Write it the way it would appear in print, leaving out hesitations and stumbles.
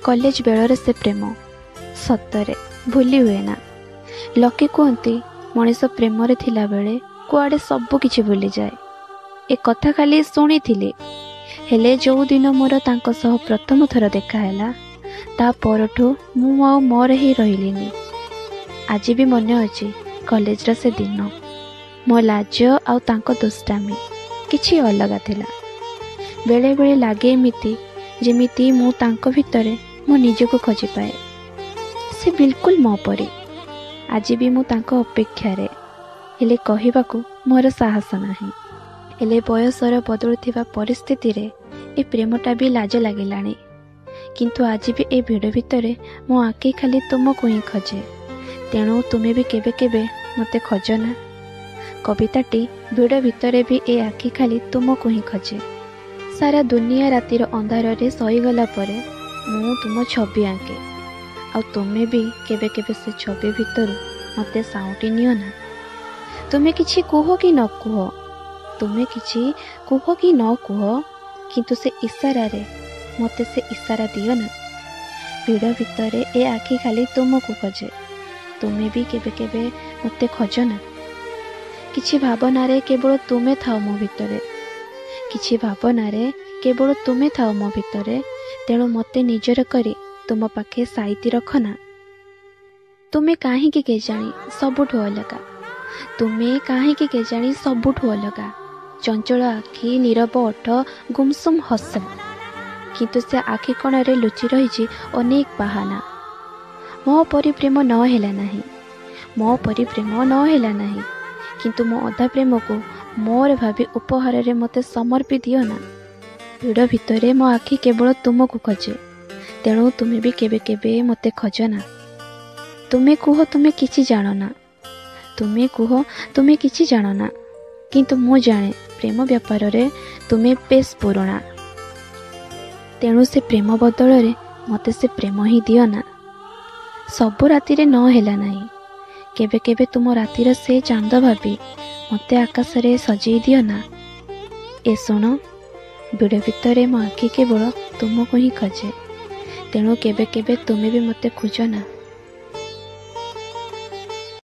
College baler से प्रेम सतरे भूली हुए ना। लोके कहते मनीष प्रेम रे थिला बेले कुआडे सब किछि भूली जाए। ए कथा खाली शुणी थिले हेले जो दिन मोर तांको सह प्रथम थर देखा हैला ता परठू मु आ मोर ही रहिलिनी। आज भी मन अछि कॉलेज रा से दिन मो लाज आ तांको दुष्टामी किछि अलगा थिला। बेले बेले लागे एमिति जेमिति मु तांको भितरे मो निजको खोजी पाए। से बिल्कुल मो परी। आज भी मु तांको अपेक्षा रे हेले कहिबाकू मोर साहस नाही। हेले बयसर बदलुथिबा परिस्थिति रे ए प्रेमटा भी लाज लागिलाणी। किंतु आज भी ए भिड़ भितरे मो आखि खाली तुमको ही खोजे। तेणु तुमे भी केबे केबे मते खोज ना। कविताटी भिड़ भितरे भी ए आखि खाली तुमको ही खोजे। सारा दुनिया रातिर अंधार रे सहीगला परे मु तुम छवि आंके आ तुमे भी केबे केबे से छवि भितर मते साउटी नियो ना। तुमे किछि कुह कि न कुह, तुमे किछि कुह कि न कुह, किंतु से इशारा रे मते से इशारा दियो ना। भिड़ भितरे ए आखि खाली तुमको खोजे। तुमे भी केबे केबे मते खोज ना। किछि भावना रे केवल तुमे थाओ मो भितरे, किछि भावना रे केवल तुमे थाओ मो भितरे। तेणु मते निजर करी तुम पाखे साइती रख ना। तुमे काहींकि केजाणी सबुठु अलगा, तुमे काहींकि केजाणी सबुठु अलगा। चंचल आखि, नीरव ओठ, गुमसुम हस, किंतु से आखि कोणरे लुचि रही अनेक बहाना। मो परी प्रेम न हेला नाही, मो परी प्रेम न हेला नाही, किंतु मो अधा प्रेम को मोर भाभी उपहार रे मते समर्पी दियो ना। भिड़ भितरे मो आखि केवल तुमको खोजे। तेणु तुमे भी केबे केबे मते खोज ना। तुमे कुह तुमे किछि जानो ना, तुमे कुह तुमे किछि जानो ना, किंतु मु जाने प्रेम व्यापार रे तुमे बेस पुराणा। तेणु से प्रेम बदल रे मते से प्रेम ही दियो ना। सबु राति रे न हेला नाही, केबे केबे तुम रातिर से चांद भाभी मते आकाश रे सजेई दियो ना। ए सुनो, भिड़ भितरे मो आखि केवल तुमको ही खोजे। तेणु केबे केबे तुमे भी मते खोज ना।